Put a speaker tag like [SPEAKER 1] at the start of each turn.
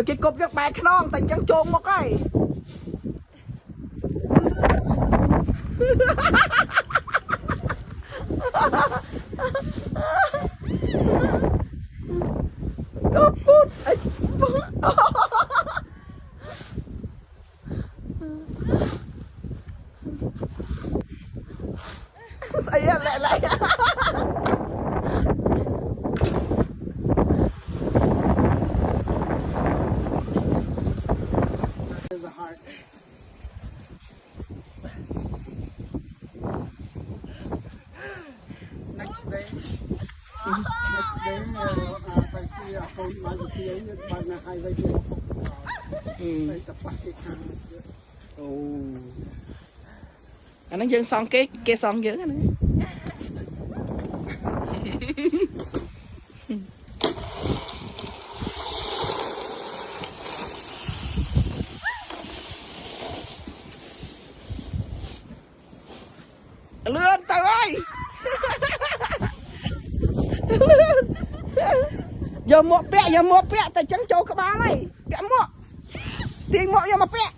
[SPEAKER 1] Vì cái cục các bài non tình chẳng trộn một cái. Cúp bút. Saya lại.
[SPEAKER 2] There's a heart. Next day, I see a whole lot of sea by the highway to like the plastic.
[SPEAKER 1] Anh nó dân xong cái xong dữ anh. Lươn tao ơi. Giờ một pẹ tao chẳng cho các bạn này. Pẹ một. Tiền một giờ mà pẹ.